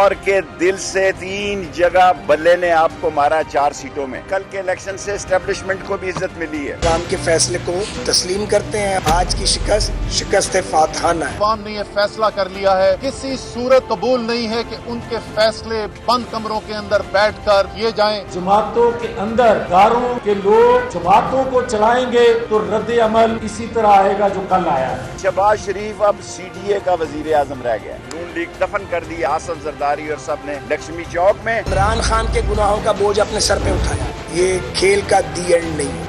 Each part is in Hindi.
लाहौर के दिल से 3 जगह बल्ले ने आपको मारा 4 सीटों में। कल के इलेक्शन से एस्टेब्लिशमेंट को भी इज्जत मिली है। राम के फैसले को तस्लीम करते हैं। आज की शिकस्त फातहाना है। अवाम ने ये फैसला कर लिया है, किसी सूरत कबूल नहीं है कि उनके फैसले बंद कमरों के अंदर बैठकर किए जाएं। जमातों के अंदर दारों के लोग जमातों को चलाएंगे तो रद्द अमल इसी तरह आएगा जो कल आया है। शहबाज शरीफ अब CDA का वजीर आजम रह गया। नून लीग दफन कर दी आसफ जरदारी और सब ने लक्ष्मी चौक में। इमरान खान के गुनाहों का बोझ अपने सर पे उठाया। ये खेल का दी एंड नहीं है।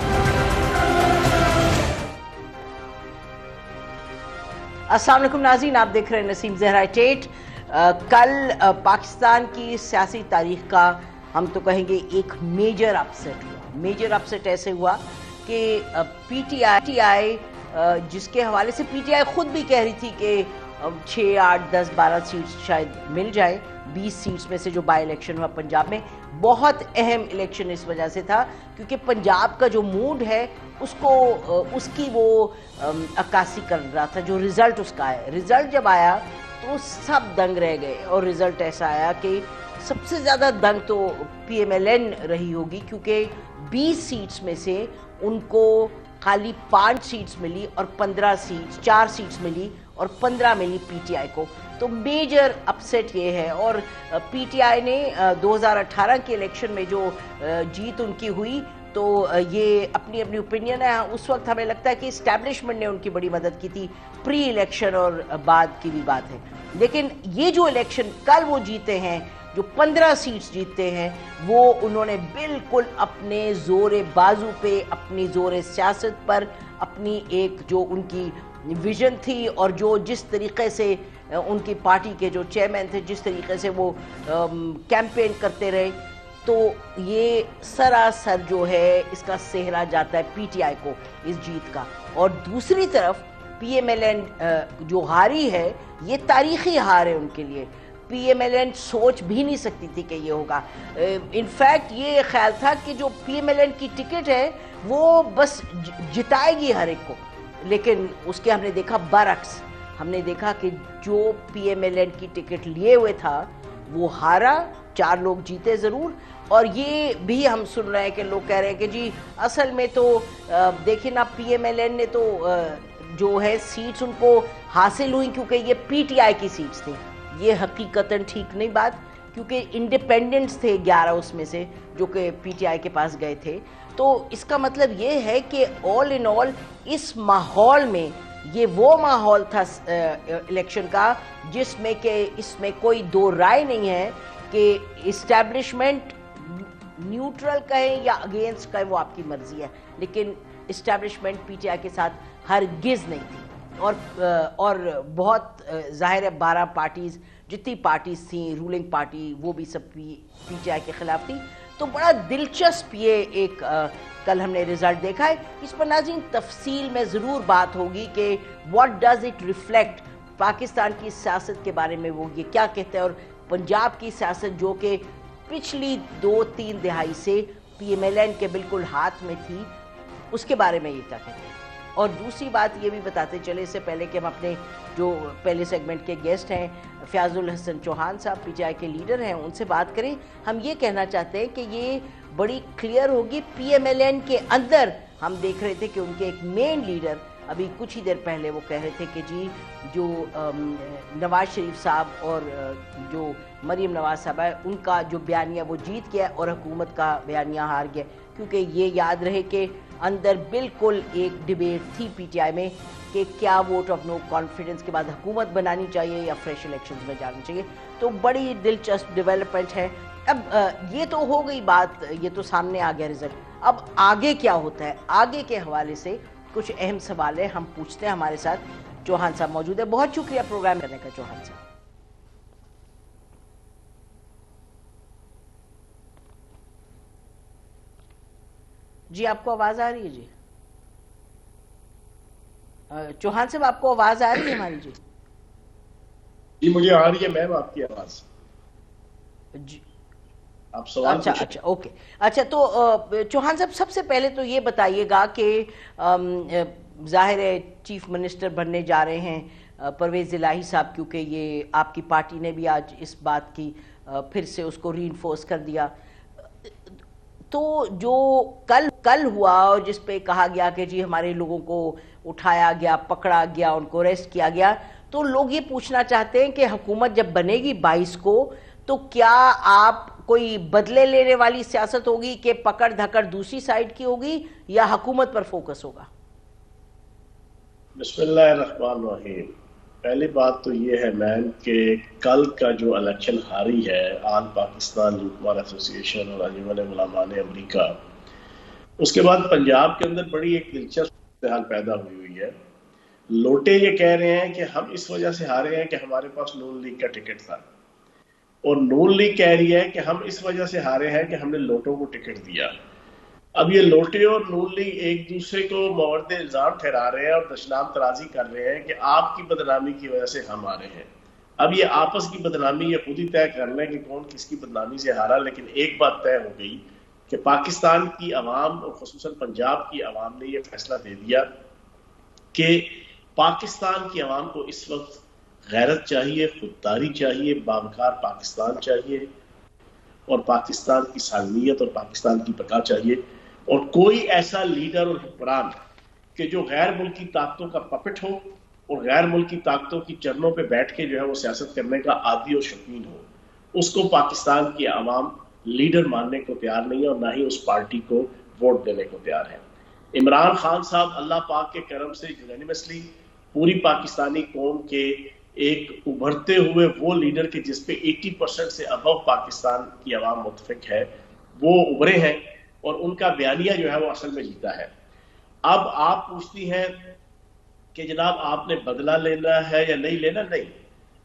अस्सलाम वालेकुम नाज़रीन, आप देख रहे हैं नसीम ज़हरा टेट। कल पाकिस्तान की सियासी तारीख का हम तो कहेंगे एक मेजर अपसेट हुआ। मेजर अपसेट ऐसे हुआ कि PTI जिसके हवाले से PTI खुद भी कह रही थी कि 6, 8, 10, 12 सीट्स शायद मिल जाए। 20 सीट्स में से जो बाई इलेक्शन हुआ पंजाब में, बहुत अहम इलेक्शन इस वजह से था क्योंकि पंजाब का जो मूड है उसको उसकी वो अक्कासी कर रहा था। जो रिजल्ट उसका है, रिजल्ट जब आया तो सब दंग रह गए और रिजल्ट ऐसा आया कि सबसे ज़्यादा दंग तो PMLN रही होगी क्योंकि 20 सीट्स में से उनको खाली 5 सीट्स मिली और 4 सीट्स मिली और 15 मिली PTI को। तो मेजर अपसेट ये है। और PTI ने 2018 के इलेक्शन में जो जीत उनकी हुई तो ये अपनी अपनी ओपिनियन है। उस वक्त हमें लगता है कि इस्टेब्लिशमेंट ने उनकी बड़ी मदद की थी, प्री इलेक्शन और बाद की भी बात है। लेकिन ये जो इलेक्शन कल वो जीते हैं, जो 15 सीट्स जीतते हैं, वो उन्होंने बिल्कुल अपने जोरे बाजू पे, अपनी जोरे सियासत पर, अपनी एक जो उनकी विजन थी और जो जिस तरीके से उनकी पार्टी के जो चेयरमैन थे, जिस तरीके से वो कैंपेन करते रहे, तो ये सरासर जो है इसका सेहरा जाता है PTI को इस जीत का। और दूसरी तरफ PMLN जो हारी है, ये तारीखी हार है उनके लिए। PMLN सोच भी नहीं सकती थी कि ये होगा। इनफैक्ट ये ख्याल था कि जो PMLN की टिकट है वो बस जिताएगी हर एक को, लेकिन उसके हमने देखा बरक्स। हमने देखा कि जो PMLN की टिकट लिए हुए था वो हारा, 4 लोग जीते ज़रूर। और ये भी हम सुन रहे हैं कि लोग कह रहे हैं कि जी असल में तो देखिए ना, PMLN ने तो जो है सीट्स उनको हासिल हुई क्योंकि ये PTI की सीट्स थी। ये हकीकतन ठीक नहीं बात, क्योंकि इंडिपेंडेंट्स थे 11 उसमें से जो कि PTI के पास गए थे। तो इसका मतलब ये है कि ऑल इन ऑल इस माहौल में, ये वो माहौल था इलेक्शन का जिसमें कि इसमें कोई दो राय नहीं है कि इस्टेब्लिशमेंट न्यूट्रल कहें या अगेंस्ट कहें वो आपकी मर्जी है, लेकिन इस्टेब्लिशमेंट PTI के साथ हरगिज़ नहीं थी। और बहुत जाहिर है 12 पार्टीज, जितनी पार्टीज थी रूलिंग पार्टी, वो भी सब PTI के खिलाफ थी। तो बड़ा दिलचस्प ये एक कल हमने रिजल्ट देखा है। इस पर नाज़रीन तफसील में ज़रूर बात होगी कि what does it reflect Pakistan की सियासत के बारे में, वो ये क्या कहते हैं, और पंजाब की सियासत जो कि पिछली 2-3 दिहाई से PMLN के बिल्कुल हाथ में थी, उसके बारे में ये क्या कहते हैं। और दूसरी बात ये भी बताते चले इससे पहले कि हम अपने जो पहले सेगमेंट के गेस्ट हैं फ़याज़ुल हसन चौहान साहब, PTI के लीडर हैं, उनसे बात करें। हम ये कहना चाहते हैं कि ये बड़ी क्लियर होगी PMLN के अंदर। हम देख रहे थे कि उनके एक मेन लीडर अभी कुछ ही देर पहले वो कह रहे थे कि जी जो नवाज शरीफ साहब और जो मरीम नवाज साहब है, उनका जो बयानिया वो जीत गया और हुकूमत का बयानिया हार गया। क्योंकि ये याद रहे कि अंदर बिल्कुल एक डिबेट थी PTI में कि क्या वोट ऑफ नो कॉन्फिडेंस के बाद हुकूमत बनानी चाहिए या फ्रेश इलेक्शंस में जाना चाहिए। तो बड़ी दिलचस्प डेवलपमेंट है। अब ये तो हो गई बात, ये तो सामने आ गया रिजल्ट। अब आगे क्या होता है, आगे के हवाले से कुछ अहम सवाल है, हम पूछते हैं। हमारे साथ चौहान साहब मौजूद है। बहुत शुक्रिया प्रोग्राम करने का चौहान साहब। जी आपको आवाज आ रही है? जी चौहान साहब आपको आवाज आ रही है हमारी? जी जी मुझे आ रही है मैम आपकी आवाज जी। आप सवाल अच्छा ओके। अच्छा तो चौहान साहब सबसे पहले तो ये बताइएगा कि जाहिर है चीफ मिनिस्टर बनने जा रहे हैं परवेज इलाही साहब, क्योंकि ये आपकी पार्टी ने भी आज इस बात की फिर से उसको रीइंफोर्स कर दिया। तो जो कल हुआ और जिस पे कहा गया कि जी हमारे लोगों को उठाया गया, पकड़ा गया, उनको अरेस्ट किया गया, तो लोग ये पूछना चाहते हैं कि हुकूमत जब बनेगी 22 को तो क्या आप कोई बदले लेने वाली सियासत होगी कि पकड़ धकड़ दूसरी साइड की होगी या हुकूमत पर फोकस होगा? बिस्मिल्लाहिर्रहमानिर्रहीम। पहली बात तो ये है मैम कि कल का जो इलेक्शन हारी है आल पाकिस्तान यूथ बार एसोसिएशन और अंजुमन उलमाए अमरीका, उसके बाद पंजाब के अंदर बड़ी एक दिलचस्प हाल पैदा हुई है। लोटे ये कह रहे हैं कि हम इस वजह से हारे हैं कि हमारे पास नून लीग का टिकट था, और नून लीग कह रही है कि हम इस वजह से हारे हैं कि हमने लोटों को टिकट दिया। अब ये लोटे और नून लीग एक दूसरे को मवर्द इल्जाम ठहरा रहे हैं और दशनाम तराजी कर रहे हैं कि आपकी बदनामी की वजह से हम हारे हैं। अब ये आपस की बदनामी ये खुद ही तय कर लें कि कौन किसकी बदनामी से हारा, लेकिन एक बात तय हो गई कि पाकिस्तान की आवाम और खुसूसन पंजाब की आवाम ने ये फैसला दे दिया कि पाकिस्तान की आवाम को इस वक्त गैरत चाहिए, खुददारी चाहिए, बावकार पाकिस्तान चाहिए और पाकिस्तान की सालमियत और पाकिस्तान की बका चाहिए। और कोई ऐसा लीडर और हुक्मरान कि जो गैर मुल्की ताकतों का पपेट हो और गैर मुल्की ताकतों की चरणों पे बैठ के जो है वो सियासत करने का आदी और शौकीन हो, उसको पाकिस्तान की आवाम लीडर मानने को तैयार नहीं है और ना ही उस पार्टी को वोट देने को तैयार है। इमरान खान साहब अल्लाह पाक के करम से यूनानिमसली पूरी पाकिस्तानी कौम के एक उभरते हुए वो लीडर के जिसपे 80% से अबव पाकिस्तान की आवाम मुतफिक है, वो उभरे हैं और उनका बयानिया जो है वो असल में जीता है। अब आप पूछती हैं कि जनाब आपने बदला लेना है या नहीं लेना। नहीं,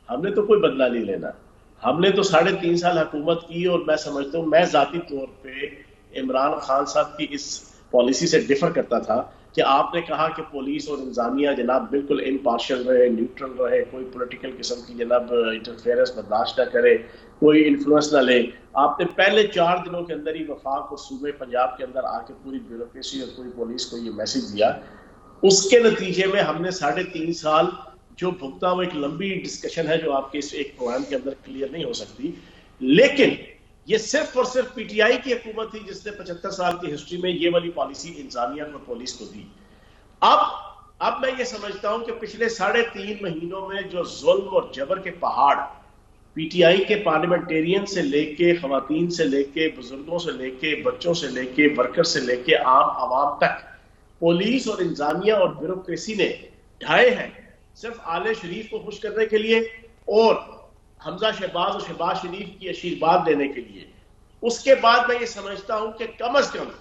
हमने तो कोई बदला नहीं लेना। हमने तो 3.5 साल हुकूमत की और मैं समझता हूँ, मैं जाती तौर पे इमरान खान साहब की इस पॉलिसी से डिफर करता था कि आपने कहा कि पुलिस और इंतजामिया जनाब बिल्कुल इम्पार्शियल रहे, न्यूट्रल रहे, कोई पॉलिटिकल किस्म की जनाब इंटरफेरेंस बर्दाश्त न करे, कोई इन्फ्लुएंस ना ले। आपने पहले 4 दिनों के अंदर ही वफाक और सूबे पंजाब के अंदर आके पूरी ब्यूरोक्रेसी और पूरी पुलिस को ये मैसेज दिया। उसके नतीजे में हमने 3.5 साल जो भुगता, वो एक लंबी डिस्कशन है जो आपके इस एक प्रोग्राम के अंदर क्लियर नहीं हो सकती। लेकिन ये सिर्फ और सिर्फ पीटीआई की हुकूमत थी जिसने 75 साल की हिस्ट्री में ये वाली पॉलिसी इंसानियत और पुलिस को दी। अब मैं ये समझता हूं कि पिछले 3.5 महीनों में जो जुल्म और जबर के पहाड़ पीटीआई के पार्लियामेंटेरियन से लेके, खवातीन से लेके, बुजुर्गों से लेके, बच्चों से लेके, वर्कर से लेके आम आवाम तक पुलिस और इंतजामिया और ब्यूरोक्रेसी ने ढाए हैं, सिर्फ आले शरीफ को खुश करने के लिए और हमजा शहबाज और शहबाज शरीफ की आशीर्वाद लेने के लिए। उसके बाद मैं ये समझता हूं कि कम से कम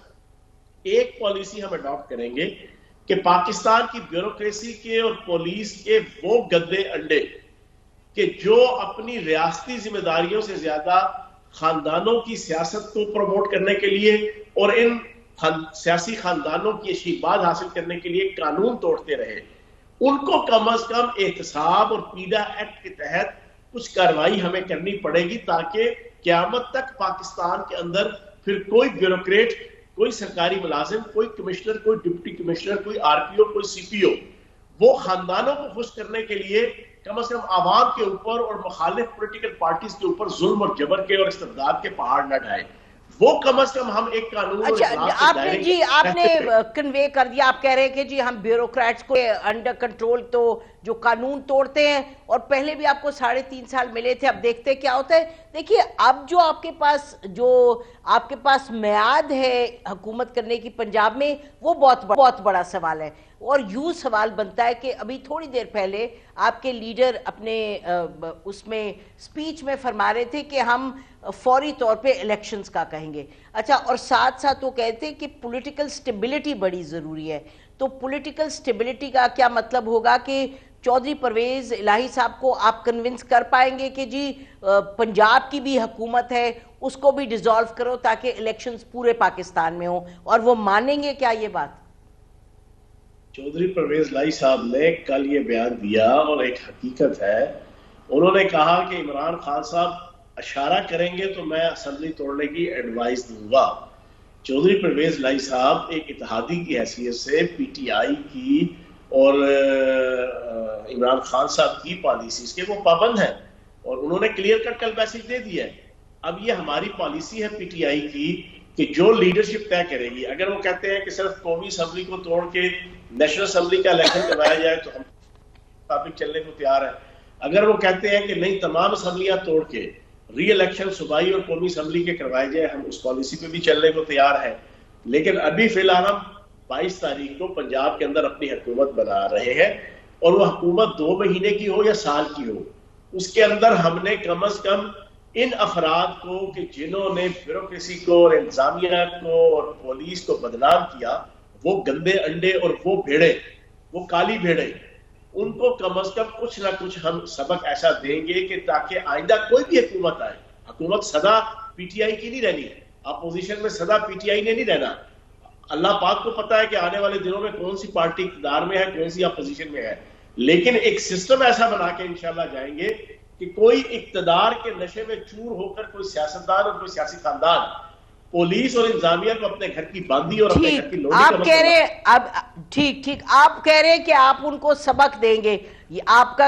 एक पॉलिसी हम अडॉप्ट करेंगे कि पाकिस्तान की ब्यूरोक्रेसी के और पुलिस के वो गद्दे अंडे कि जो अपनी रियासती जिम्मेदारियों से ज्यादा खानदानों की सियासत को प्रमोट करने के लिए और इन सियासी खानदानों की आशीर्वाद हासिल करने के लिए कानून तोड़ते रहे, उनको कम से कम एहतसाब और पीडा एक्ट के तहत कुछ कार्रवाई हमें करनी पड़ेगी ताकि क़यामत तक पाकिस्तान के अंदर फिर कोई ब्यूरोक्रेट, कोई सरकारी मुलाजिम, कोई कमिश्नर, कोई डिप्टी कमिश्नर, कोई आरपीओ, कोई सीपीओ वो खानदानों को खुश करने के लिए कम से कम आवाम के ऊपर और मुखालिफ पॉलिटिकल पार्टीज के ऊपर जुल्म और जबर के और इस्तेमाल के पहाड़ न ढाए। वो कम से कम हम एक कानून। अच्छा, आपने कन्वे कर दिया, आप कह रहे हैं कि जी हम ब्यूरोक्रेट्स को अंडर कंट्रोल, तो जो कानून तोड़ते हैं, और पहले भी आपको 3.5 साल मिले थे, अब देखते हैं क्या होता है। देखिए, अब जो आपके पास मियाद है हुकूमत करने की पंजाब में, वो बहुत बड़ा सवाल है। और यूं सवाल बनता है कि अभी थोड़ी देर पहले आपके लीडर अपने उसमें स्पीच में फरमा रहे थे कि हम फौरी तौर पे इलेक्शंस का कहेंगे। अच्छा, और साथ साथ वो कहते हैं कि पॉलिटिकल स्टेबिलिटी बड़ी ज़रूरी है। तो पॉलिटिकल स्टेबिलिटी का क्या मतलब होगा कि चौधरी परवेज इलाही साहब को आप कन्विंस कर पाएंगे कि जी पंजाब की भी हुकूमत है, उसको भी डिसॉल्व करो ताकि इलेक्शंस पूरे पाकिस्तान में हो, और वो मानेंगे क्या ये बात? चौधरी परवेज इलाही साहब ने कल ये बयान दिया और एक हकीकत है, उन्होंने कहा कि इमरान खान साहब इशारा करेंगे तो मैं असेंबली तोड़ने की एडवाइस दूंगा। चौधरी परवेज इलाही साहब एक इत्तेहादी की हैसियत से पीटीआई की और इमरान खान साहब की पॉलिसीज के वो पाबंद हैं और उन्होंने क्लियर कट कल मैसेज दे दिया है अब ये हमारी पॉलिसी है पीटीआई की कि जो लीडरशिप तय करेगी, अगर वो कहते हैं कि सिर्फ कौमी असम्बली को तोड़ के नेशनल असम्बली का इलेक्शन करवाया जाए तो हम मुताबिक चलने को तैयार है। अगर वो कहते हैं कि नहीं, तमाम असम्बलियां तोड़ के री इलेक्शन सूबाई और कौमी असम्बली के करवाए जाए, हम उस पॉलिसी पे भी चलने को तैयार है। लेकिन अभी फिलहाल हम 22 तारीख को पंजाब के अंदर अपनी हुकूमत बना रहे हैं, और वो हुकूमत 2 महीने की हो या साल की हो, उसके अंदर हमने कम अज कम इन अफराद को कि जिन्होंने ब्यूरोक्रेसी को और इंतजामिया को और पुलिस को बदनाम किया, वो गंदे अंडे और वो भेड़े, वो काली भेड़े, उनको कम अज कम कुछ ना कुछ हम सबक ऐसा देंगे कि ताकि आइंदा कोई भी हुकूमत आए, हुकूमत सदा पीटीआई की नहीं रहनी, अपोजिशन में सदा पीटीआई ने नहीं रहना। अल्लाह पाक को पता है कि आने वाले दिनों में कौन सी पार्टी इक़्तिदार में है, कौन सी अपोजिशन में है, लेकिन एक सिस्टम ऐसा बना के इंशाल्लाह जाएंगे कि कोई इक़्तिदार के नशे में चूर होकर कोई सियासतदान और कोई सियासी खानदान पुलिस और इंतजामिया को अपने घर की बांदी और अपने घर की लोडी आप कह रहे हैं, अब ठीक आप कह रहे हैं कि आप उनको सबक देंगे। ये आपका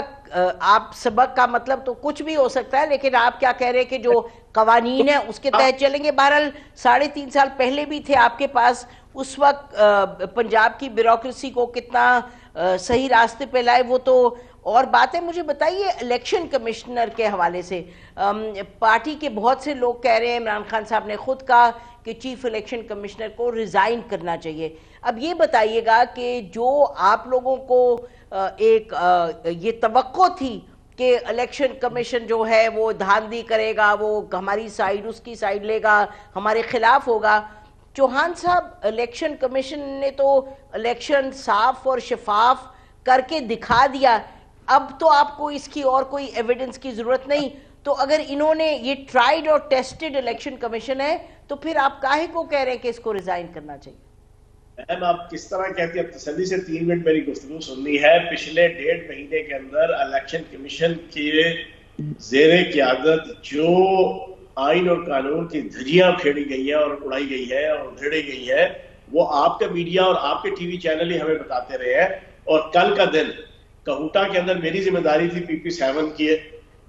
आप सबक का मतलब तो कुछ भी हो सकता है, लेकिन आप क्या कह रहे हैं कि जो कवानीन है उसके तहत चलेंगे। बहरहाल 3.5 साल पहले भी थे आपके पास, उस वक्त पंजाब की ब्यूरोक्रेसी को कितना सही रास्ते पे लाए वो तो और बात है। मुझे बताइए इलेक्शन कमिश्नर के हवाले से, पार्टी के बहुत से लोग कह रहे हैं, इमरान खान साहब ने खुद कहा कि चीफ इलेक्शन कमिश्नर को रिजाइन करना चाहिए। अब ये बताइएगा कि जो आप लोगों को ये तवक्को थी कि इलेक्शन कमीशन जो है वो धांधली करेगा, वो हमारी साइड उसकी साइड लेगा, हमारे खिलाफ होगा। चौहान साहब, इलेक्शन कमीशन ने तो इलेक्शन साफ और शफाफ करके दिखा दिया, अब तो आपको इसकी और कोई एविडेंस की जरूरत नहीं। तो अगर इन्होंने ये ट्राइड और टेस्टेड इलेक्शन कमीशन है, तो फिर आप काहे को कह रहे हैं कि इसको रिजाइन करना चाहिए? मैम, आप किस तरह कहती है, तसल्ली से 3 मिनट मेरी गुफ्तगू सुननी है। पिछले 1.5 महीने के अंदर इलेक्शन कमीशन के जेरे क़यादत जो आइन और कानून की धज्जियां फेड़ी गई है और उड़ाई गई है और उधेड़ी गई है, वो आपका मीडिया और आपके टीवी चैनल ही हमें बताते रहे हैं। और कल का दिन कहूटा के अंदर मेरी जिम्मेदारी थी PP7 की,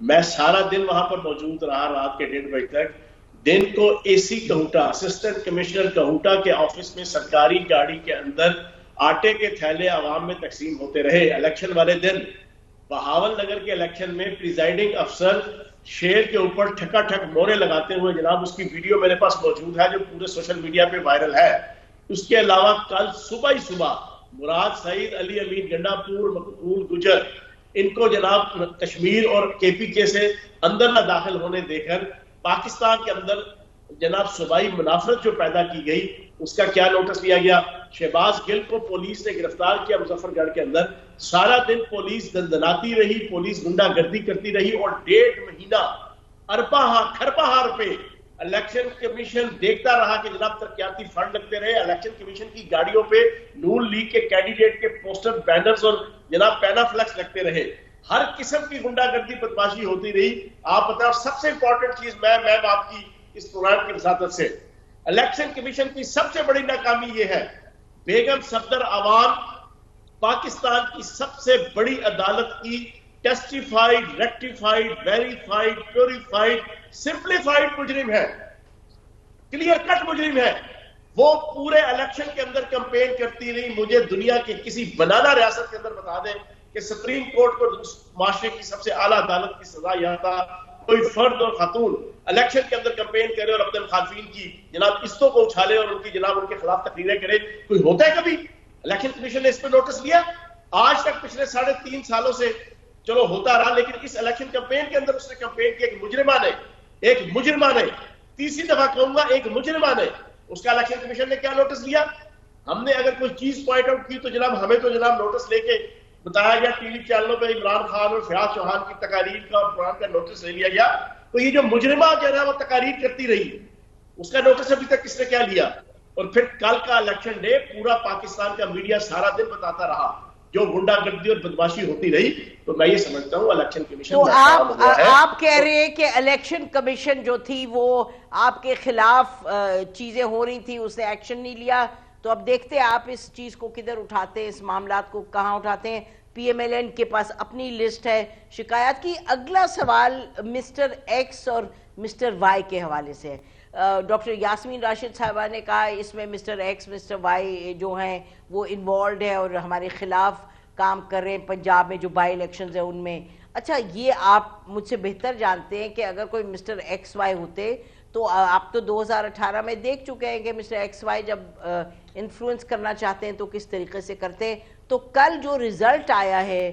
मैं सारा दिन वहां पर मौजूद रहा, रात के 1:30 बजे तक। दिन को AC Kahuta, assistant commissioner Kahuta के ऑफिस में सरकारी गाड़ी के अंदर आटे के थैले आवाम में तकसीम होते रहे। इलेक्शन वाले दिन बहावल नगर के इलेक्शन में प्रिजाइडिंग अफसर शेर के ऊपर ठका मोहरे लगाते हुए, जनाब उसकी वीडियो मेरे पास मौजूद है जो पूरे सोशल मीडिया पे वायरल है। उसके अलावा कल सुबह ही सुबह मुराद सईद, अली अमीन गंडापुर, मकबूल गुजर, इनको जनाब कश्मीर और KPK से अंदर न दाखिल होने देकर पाकिस्तान के अंदर जनाब सूबाई मुनाफरत जो पैदा की गई, उसका क्या नोटिस लिया गया। शहबाज गिल को पुलिस ने गिरफ्तार किया मुजफ्फरगढ़ के अंदर, सारा दिन पुलिस दंदनाती रही, पुलिस गुंडागर्दी करती रही, और 1.5 महीना खरबा रुपए इलेक्शन कमीशन देखता रहा कि जनाब तरक्याती फंड लगते रहे। इलेक्शन कमीशन की गाड़ियों पे नून लीग के कैंडिडेट के पोस्टर, बैनर्स और जनाब पैनाफ्लेक्स लगते रहे। हर किस्म की गुंडागर्दी बदमाशी होती रही। आप बताओ, सबसे इंपॉर्टेंट चीज मैम आपकी इस प्रोग्राम की वसादत से, इलेक्शन कमीशन की सबसे बड़ी नाकामी यह है, बेगम सफदर अवान पाकिस्तान की सबसे बड़ी अदालत की testified, rectified, verified, purified, simplified मुजरिम है, क्लियर कट मुजरिम है। वो पूरे इलेक्शन के अंदर कैंपेन करती रही। मुझे दुनिया के किसी बनाना रियासत के अंदर बता दें कि सुप्रीम कोर्ट को माशरे की सबसे आला अदालत की सजा याफ्ता कोई फर्द और खातून इलेक्शन के अंदर कैंपेन करे और अपने मुखालफिन की जनाब किस्तों को उछाले और उनकी जनाब उनके खिलाफ तकरीरें करे, कोई होता है कभी? इलेक्शन कमीशन ने इस पर नोटिस लिया? आज तक पिछले 3.5 सालों से चलो होता रहा, लेकिन इस इलेक्शन कैंपेन के अंदर उसने कैंपेन किया कि मुजरिमा ने तीसरी दफा कहूंगा, एक मुजरिमा ने, उसका इलेक्शन कमीशन ने क्या नोटिस लिया? हमने अगर कोई चीज पॉइंट आउट की तो जनाब हमें तो जनाब नोटिस लेके बताया गया, टीवी चैनलों पे इमरान खान और फयाज चौहान की तकारीर का और कुरान का नोटिस ले लिया गया। तो ये जो मुजरिमा जो है वो तकारीर करती रही, उसका नोटिस अभी तक किसने क्या लिया? और फिर कल का इलेक्शन डे पूरा पाकिस्तान का मीडिया सारा दिन बताता रहा जो गुंडागर्दी और बदमाशी होती रही। तो मैं ये समझता हूँ इलेक्शन कमीशन, तो आप कह रहे हैं कि इलेक्शन कमीशन जो थी वो आपके खिलाफ चीजें हो रही थी, उसने एक्शन नहीं लिया। तो अब देखते हैं आप इस चीज को किधर उठाते हैं, इस मामलात को कहां उठाते हैं। PMLN के पास अपनी लिस्ट है शिकायत की। अगला सवाल मिस्टर X और मिस्टर वाई के हवाले से है। डॉक्टर यास्मीन राशिद साहबा ने कहा इसमें मिस्टर एक्स मिस्टर वाई जो हैं वो इन्वॉल्व है और हमारे खिलाफ काम कर रहे हैं पंजाब में जो बाई इलेक्शंस है उनमें। अच्छा, ये आप मुझसे बेहतर जानते हैं कि अगर कोई मिस्टर एक्स वाई होते तो आप तो 2018 में देख चुके हैं कि मिस्टर एक्स वाई जब इन्फ्लुएंस करना चाहते हैं तो किस तरीके से करते हैं। तो कल जो रिजल्ट आया है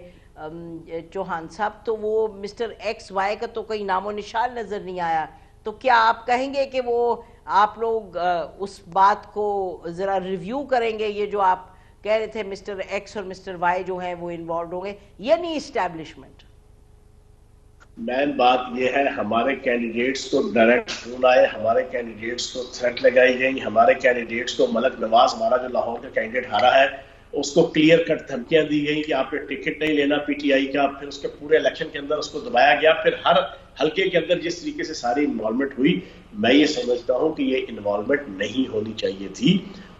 चौहान साहब, तो वो मिस्टर एक्स वाई का तो कोई नामो निशान नजर नहीं आया। तो क्या आप कहेंगे कि वो आप लोग उस बात को जरा रिव्यू करेंगे, ये जो आप कह रहे थे मिस्टर एक्स और मिस्टर वाई जो हैं वो इन्वॉल्व होंगे या नहीं इस्टेब्लिशमेंट? मैन बात यह है, हमारे कैंडिडेट्स को डायरेक्ट फोन आए, हमारे कैंडिडेट्स को थ्रेट लगाई गई, हमारे कैंडिडेट्स को मलक नवाज हमारा जो लाहौर का कैंडिडेट हारा है उसको क्लियर कट धमकियां दी गई कि आप टिकट नहीं लेना पीटीआई का। फिर उसके पूरे इलेक्शन के अंदर उसको दबाया गया। फिर हर हल्के के अंदर जिस तरीके से सारी इन्वॉल्वमेंट हुई, मैं ये समझता हूं कि ये इन्वॉल्वमेंट नहीं होनी चाहिए थी।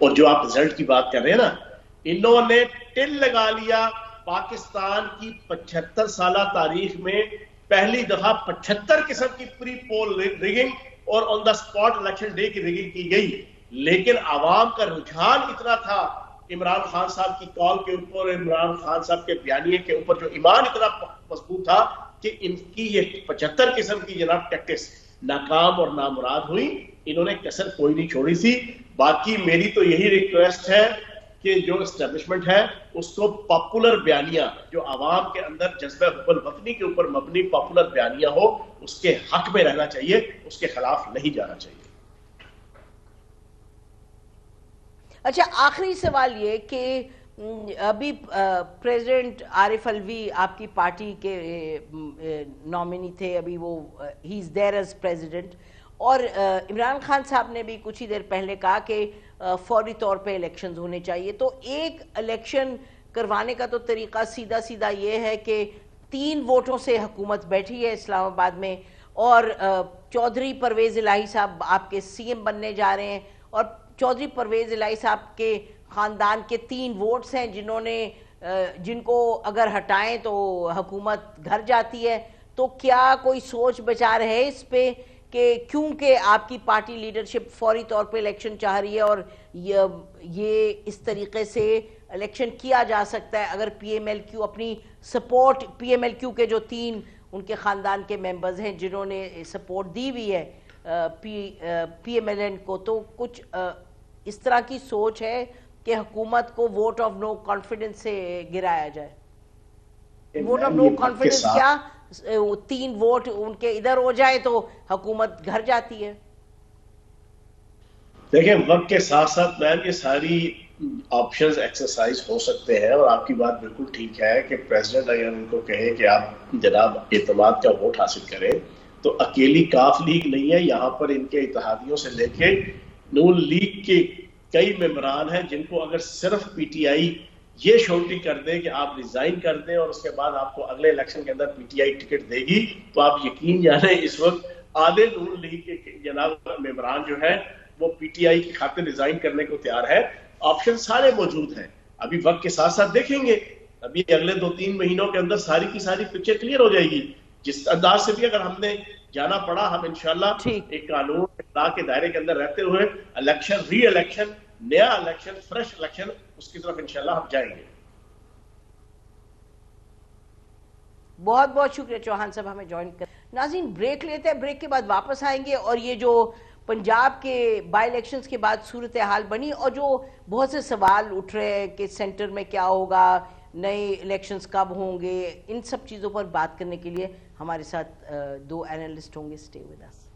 और जो आप रिजल्ट की बात कर रहे हैं ना, इन्होंने टिल लगा लिया पाकिस्तान की 75 साल तारीख में पहली दफा 75 किस्म की प्री पोल रिगिंग और on the spot election day की रिगिंग की गई। लेकिन आवाम का रुझान इतना था इमरान खान साहब की कॉल के ऊपर, इमरान खान साहब के बयानिए के ऊपर, जो ईमान इतना मजबूत था कि इनकी ये 75 किस्म की जनाब टैक्टिक्स नाकाम और नामुराद हुई। इन्होंने कसर कोई नहीं छोड़ी थी। बाकी मेरी तो यही रिक्वेस्ट है कि जो एस्टेब्लिशमेंट है उसको पॉपुलर बयानिया, जो आवाम के अंदर जज्बे हुब्बुल वतनी के ऊपर मबनी पॉपुलर बयानिया हो, उसके हक में रहना चाहिए, उसके खिलाफ नहीं जाना चाहिए। अच्छा, आखिरी सवाल ये कि अभी प्रेसिडेंट आरिफ अलवी आपकी पार्टी के नॉमिनी थे, अभी वो ही इज देयर एज प्रेसिडेंट, और इमरान खान साहब ने भी कुछ ही देर पहले कहा कि फौरी तौर पे इलेक्शंस होने चाहिए। तो एक इलेक्शन करवाने का तो तरीका सीधा सीधा ये है कि 3 वोटों से हुकूमत बैठी है इस्लामाबाद में और चौधरी परवेज इलाही साहब आपके सीएम बनने जा रहे हैं और चौधरी परवेज इलाही साहब के खानदान के 3 वोट्स हैं जिनको अगर हटाएं तो हुकूमत घर जाती है। तो क्या कोई सोच विचार है इस पे कि क्योंकि आपकी पार्टी लीडरशिप फौरी तौर पे इलेक्शन चाह रही है और ये इस तरीके से इलेक्शन किया जा सकता है अगर पीएमएलक्यू अपनी सपोर्ट, पीएमएलक्यू के जो 3 उनके खानदान के मेंबर्स हैं जिन्होंने सपोर्ट दी हुई है पीएमएलएन को, तो कुछ इस तरह की सोच है कि हुकूमत को वोट ऑफ नो कॉन्फिडेंस से गिराया जाए? वोट ऑफ नो कॉन्फिडेंस क्या, 3 वोट उनके इधर हो जाए तो हुकूमत घर जाती है? देखिए, वक्त के साथ साथ मैम ये सारी ऑप्शंस एक्सरसाइज हो सकते हैं और आपकी बात बिल्कुल ठीक है कि प्रेसिडेंट अगर उनको कहे कि आप जनाब एतमाद का वोट हासिल करें, तो अकेली काफ लीग नहीं है, यहाँ पर इनके इत्तेहादियों से लेके नून लीग के कई मेंबरान हैं जिनको अगर सिर्फ पीटीआई ये श्योरिटी कर दे कि आप रिजाइन कर दें और उसके बाद आपको अगले इलेक्शन के अंदर पीटीआई टिकट देगी, तो आप यकीन जाने इस वक्त आधे नून लीग के जनाब मेंबरान जो है वो पीटीआई की खातिर रिजाइन करने को तैयार है। ऑप्शन सारे मौजूद हैं, अभी वक्त के साथ साथ देखेंगे। अभी अगले 2-3 महीनों के अंदर सारी की सारी पिक्चर क्लियर हो जाएगी। जिस अंदाज से भी अगर हमने जाना पड़ा, हम इंशाल्लाह एक कानून के दायरे के अंदर रहते हुए इलेक्शन, री इलेक्शन, नया इलेक्शन, फ्रेश इलेक्शन, उसकी तरफ इंशाल्लाह हम जाएंगे। बहुत बहुत शुक्रिया चौहान साहब हमें ज्वाइन कर। नाज़रीन, ब्रेक लेते हैं, ब्रेक के बाद वापस आएंगे और ये जो पंजाब के बाई इलेक्शंस के बाद सूरत हाल बनी और जो बहुत से सवाल उठ रहे हैं कि सेंटर में क्या होगा, नए इलेक्शंस कब होंगे, इन सब चीज़ों पर बात करने के लिए हमारे साथ 2 एनालिस्ट होंगे। Stay with us.